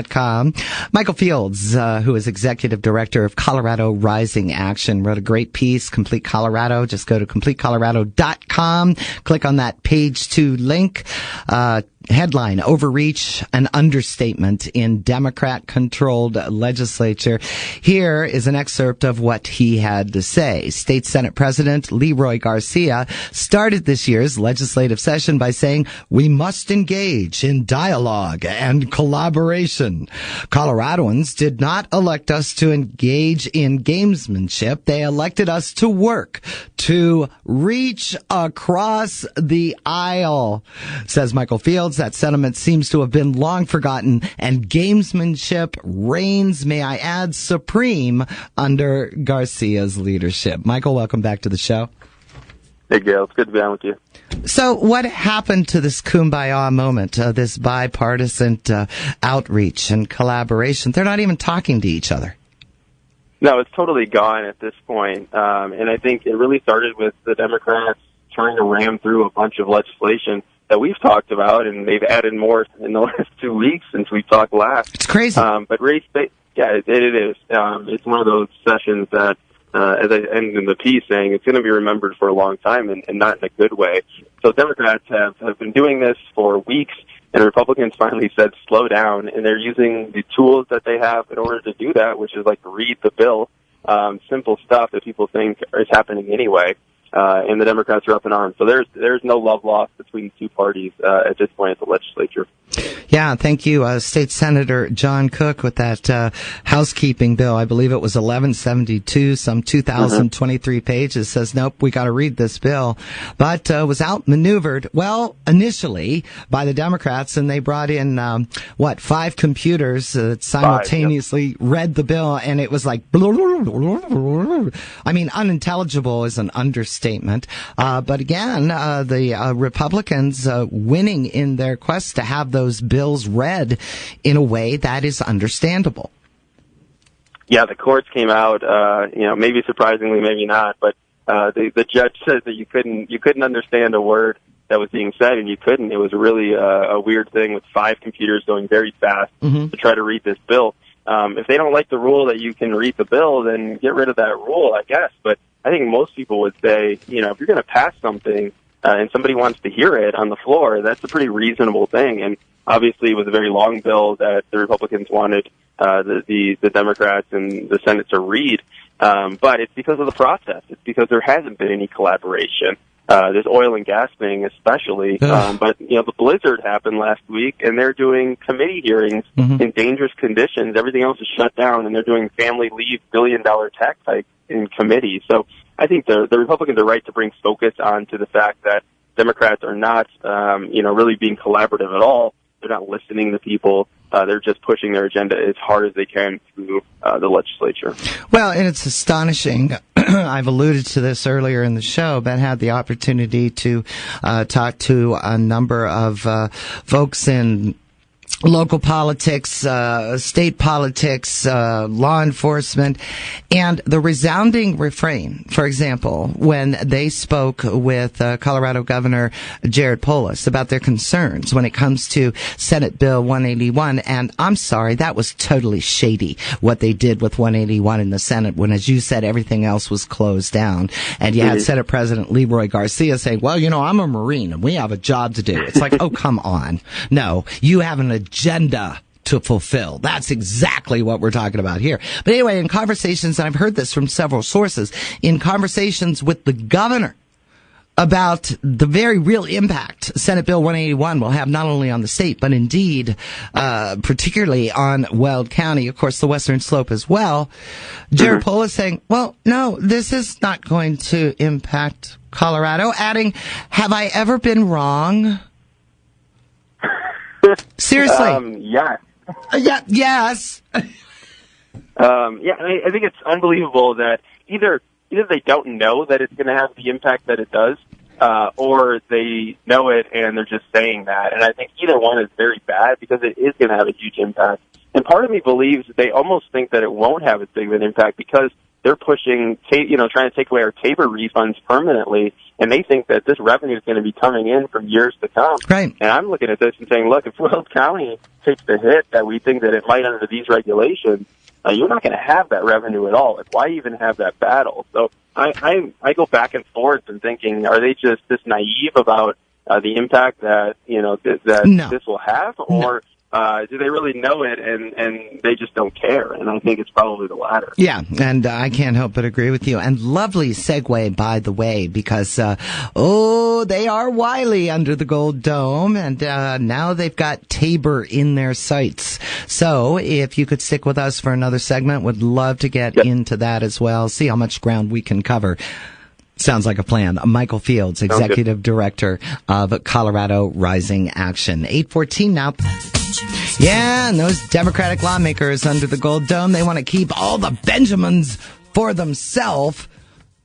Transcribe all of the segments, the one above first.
Com. Michael Fields, who is executive director of Colorado Rising Action, wrote a great piece, Complete Colorado. Just go to CompleteColorado.com. Click on that page 2 link. Headline, Overreach, an Understatement in Democrat-Controlled Legislature. Here is an excerpt of what he had to say. State Senate President Leroy Garcia started this year's legislative session by saying, "We must engage in dialogue and collaboration. Coloradoans did not elect us to engage in gamesmanship. They elected us to work, to reach across the aisle," says Michael Fields. That sentiment seems to have been long forgotten, and gamesmanship reigns, may I add, supreme under Garcia's leadership. Michael, welcome back to the show. Hey, Gail. It's good to be on with you. So what happened to this kumbaya moment, this bipartisan outreach and collaboration? They're not even talking to each other. No, it's totally gone at this point. And I think it really started with the Democrats trying to ram through a bunch of legislation that we've talked about, and they've added more in the last 2 weeks since we talked last. It's crazy. But yeah, it is. It's one of those sessions that, as I ended in the piece saying, it's going to be remembered for a long time and not in a good way. So Democrats have been doing this for weeks, and Republicans finally said slow down, and they're using the tools that they have in order to do that, which is like read the bill, simple stuff that people think is happening anyway. And the Democrats are up in arms. So there's no love lost between the two parties at this point at the legislature. Yeah, thank you, State Senator John Cook, with that housekeeping bill. I believe it was 1172, some 2,023 pages. Says, nope, we got to read this bill. But was outmaneuvered, well, initially by the Democrats, and they brought in, 5 computers that simultaneously read the bill, and it was like, I mean, unintelligible is an understatement. But again, the Republicans winning in their quest to have those bills read in a way that is understandable. Yeah, the courts came out, maybe surprisingly, maybe not, but the judge said that you couldn't understand a word that was being said, and you couldn't. It was really a weird thing with 5 computers going very fast to try to read this bill. If they don't like the rule that you can read the bill, then get rid of that rule, I guess. But I think most people would say, if you're going to pass something and somebody wants to hear it on the floor, that's a pretty reasonable thing. And obviously, it was a very long bill that the Republicans wanted the Democrats and the Senate to read. But it's because of the process. It's because there hasn't been any collaboration. This oil and gas thing especially. But, the blizzard happened last week, and they're doing committee hearings in dangerous conditions. Everything else is shut down, and they're doing family leave billion-dollar tax hike in committee. So I think the Republicans are right to bring focus on to the fact that Democrats are not, really being collaborative at all. They're not listening to people. They're just pushing their agenda as hard as they can through the legislature. Well, and it's astonishing. I've alluded to this earlier in the show, but had the opportunity to talk to a number of folks in local politics, state politics, law enforcement, and the resounding refrain, for example, when they spoke with Colorado Governor Jared Polis about their concerns when it comes to Senate Bill 181, and I'm sorry, that was totally shady what they did with 181 in the Senate when, as you said, everything else was closed down. And you had Senate President Leroy Garcia saying, well, I'm a Marine and we have a job to do. It's like, oh, come on. No, you have an agenda to fulfill. That's exactly what we're talking about here. But anyway, in conversations, and I've heard this from several sources, in conversations with the governor about the very real impact Senate Bill 181 will have not only on the state, but indeed, particularly on Weld County, of course, the Western Slope as well. Jared Polis saying, well, no, this is not going to impact Colorado, adding, have I ever been wrong? Seriously. Yes. Yes. I think it's unbelievable that either they don't know that it's going to have the impact that it does, or they know it and they're just saying that. And I think either one is very bad because it is going to have a huge impact. And part of me believes that they almost think that it won't have as big of an impact because they're pushing, trying to take away our TABOR refunds permanently. and they think that this revenue is going to be coming in for years to come. Right. And I'm looking at this and saying, look, if Will County takes the hit that we think that it might under these regulations, you're not going to have that revenue at all. Like, why even have that battle? So I go back and forth and thinking, are they just this naive about the impact that this will have, or do they really know it and they just don't care? And I think it's probably the latter. Yeah, and I can't help but agree with you. And lovely segue, by the way, because they are wily under the Gold Dome, and now they've got Tabor in their sights. So if you could stick with us for another segment, would love to get into that as well, see how much ground we can cover. Sounds like a plan. Michael Fields, Executive Director of Colorado Rising Action. 8:14 now. Yeah, and those Democratic lawmakers under the Gold Dome, they want to keep all the Benjamins for themselves,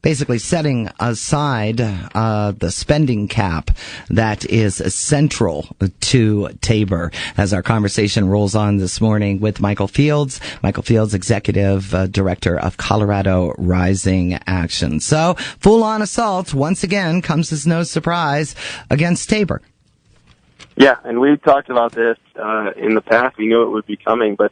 basically setting aside the spending cap that is central to Tabor. As our conversation rolls on this morning with Michael Fields, Executive Director of Colorado Rising Action. So, full-on assault, once again, comes as no surprise against Tabor. Yeah, and we talked about this in the past. We knew it would be coming, but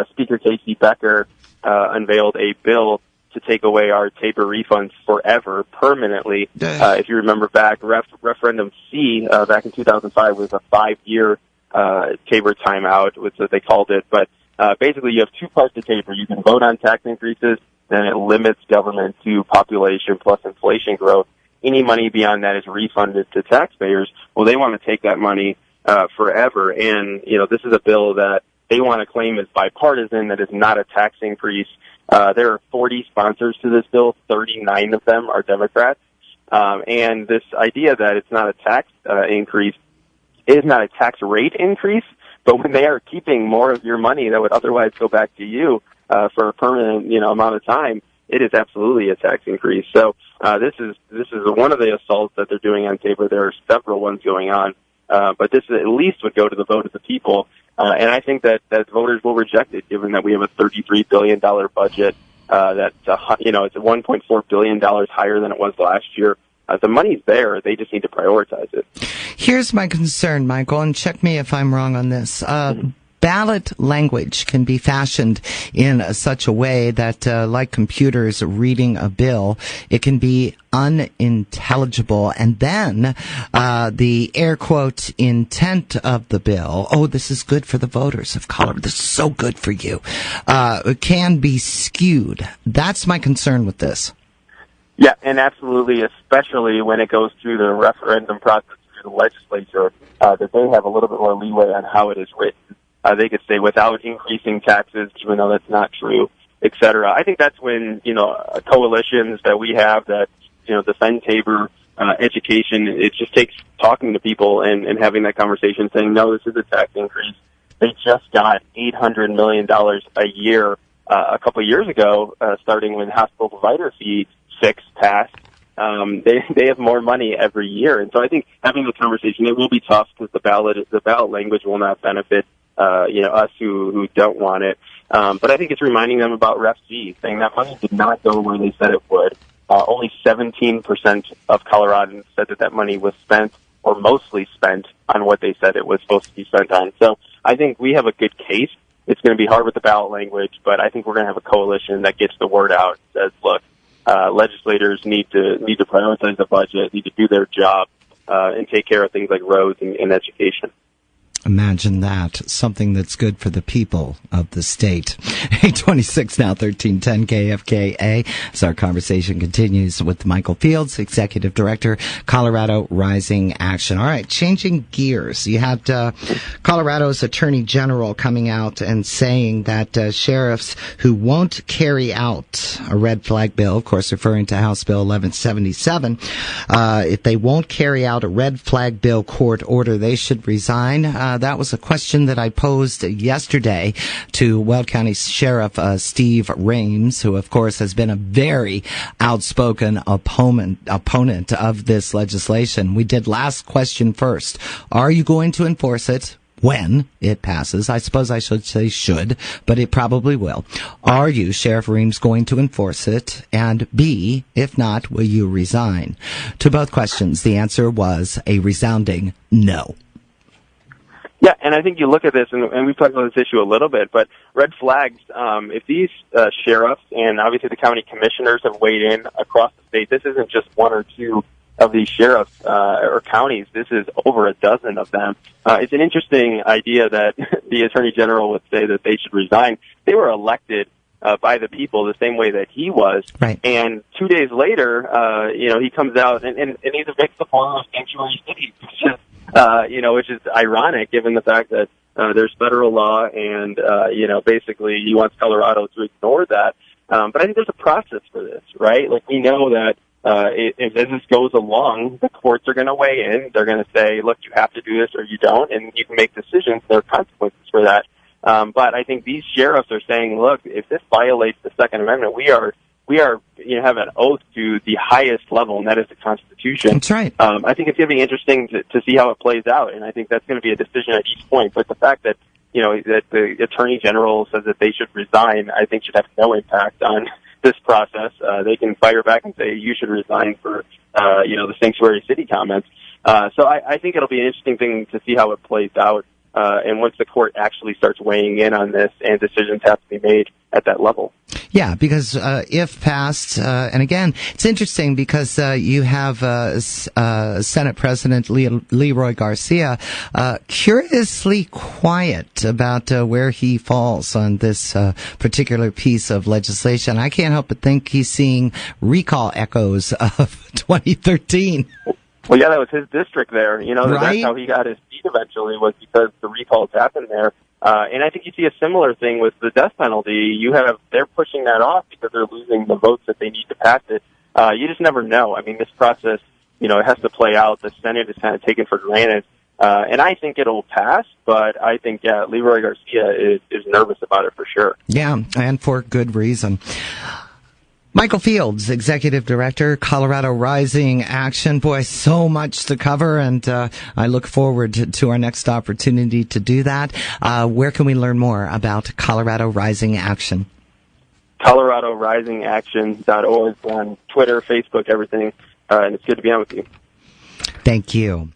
Speaker Casey Becker unveiled a bill to take away our Tabor refunds forever, permanently. If you remember back, Referendum C back in 2005 was a 5-year Tabor timeout, which what they called it. But basically, you have two parts to Tabor. You can vote on tax increases, then it limits government to population plus inflation growth. Any money beyond that is refunded to taxpayers. Well, they want to take that money forever, and this is a bill that they want to claim is bipartisan, that is not a tax increase. There are 40 sponsors to this bill. 39 of them are Democrats. And this idea that it's not a tax increase is not a tax rate increase, but when they are keeping more of your money that would otherwise go back to you for a permanent amount of time, it is absolutely a tax increase. So this is one of the assaults that they're doing on Tabor. There are several ones going on. But this at least would go to the vote of the people. And I think that voters will reject it, given that we have a $33 billion budget, that's, it's $1.4 billion higher than it was last year. The money's there. They just need to prioritize it. Here's my concern, Michael, and check me if I'm wrong on this. Ballot language can be fashioned in such a way that, like computers reading a bill, it can be unintelligible. And then the air quote intent of the bill, this is good for the voters of Colorado, this is so good for you, can be skewed. That's my concern with this. Yeah, and absolutely, especially when it goes through the referendum process through the legislature, that they have a little bit more leeway on how it is written. They could say without increasing taxes, even though that's not true, et cetera. I think that's when, coalitions that we have that, defend Tabor education, it just takes talking to people and having that conversation saying, no, this is a tax increase. They just got $800 million a year a couple of years ago, starting when hospital provider fee 6 passed. They have more money every year. And so I think having the conversation, it will be tough because the ballot language will not benefit us who don't want it. But I think it's reminding them about Ref G, saying that money did not go where they said it would. Only 17% of Coloradans said that money was spent or mostly spent on what they said it was supposed to be spent on. So I think we have a good case. It's going to be hard with the ballot language, but I think we're going to have a coalition that gets the word out and says, look, legislators need to prioritize the budget, need to do their job, and take care of things like roads and education. Imagine that. Something that's good for the people of the state. 826 now, 1310 KFKA. As our conversation continues with Michael Fields, Executive Director, Colorado Rising Action. All right, changing gears. You had Colorado's Attorney General coming out and saying that sheriffs who won't carry out a red flag bill, of course referring to House Bill 1177, if they won't carry out a red flag bill court order, they should resign. That was a question that I posed yesterday to Weld County Sheriff Steve Rames, who, of course, has been a very outspoken opponent of this legislation. We did last question first. Are you going to enforce it? when it passes, I suppose I should say should, but it probably will. Are you, Sheriff Reams, going to enforce it? And B, if not, will you resign? To both questions, the answer was a resounding no. Yeah, and I think you look at this, and we've talked about this issue a little bit, but red flags, if these sheriffs and obviously the county commissioners have weighed in across the state, this isn't just one or two of these sheriffs or counties. This is over a dozen of them. It's an interesting idea that the Attorney General would say that they should resign. They were elected by the people the same way that he was. Right. And 2 days later, he comes out, and he's a big supporter of sanctuary cities, which is ironic given the fact that there's federal law and, basically he wants Colorado to ignore that. But I think there's a process for this, right? Like, we know that if this goes along, the courts are going to weigh in. They're going to say, look, you have to do this or you don't, and you can make decisions. There are consequences for that. But I think these sheriffs are saying, look, if this violates the Second Amendment, we are have an oath to the highest level, and that is the Constitution. That's right. I think it's going to be interesting to see how it plays out, and I think that's going to be a decision at each point. But the fact that that the Attorney General says that they should resign, I think should have no impact on this process. They can fire back and say you should resign for the sanctuary city comments. So I think it'll be an interesting thing to see how it plays out. And once the court actually starts weighing in on this and decisions have to be made at that level. Yeah, because if passed, and again, it's interesting because you have Senate President Leroy Garcia curiously quiet about where he falls on this particular piece of legislation. I can't help but think he's seeing recall echoes of 2013. Well, yeah, that was his district there. Right? That's how he got his seat eventually, was because the recalls happened there. And I think you see a similar thing with the death penalty. They're pushing that off because they're losing the votes that they need to pass it. You just never know. I mean, this process, it has to play out. The Senate is kind of taken for granted. And I think it'll pass, but I think, Leroy Garcia is nervous about it for sure. Yeah, and for good reason. Michael Fields, Executive Director, Colorado Rising Action. Boy, so much to cover, and I look forward to our next opportunity to do that. Where can we learn more about Colorado Rising Action? ColoradoRisingAction.org on Twitter, Facebook, everything. And it's good to be on with you. Thank you.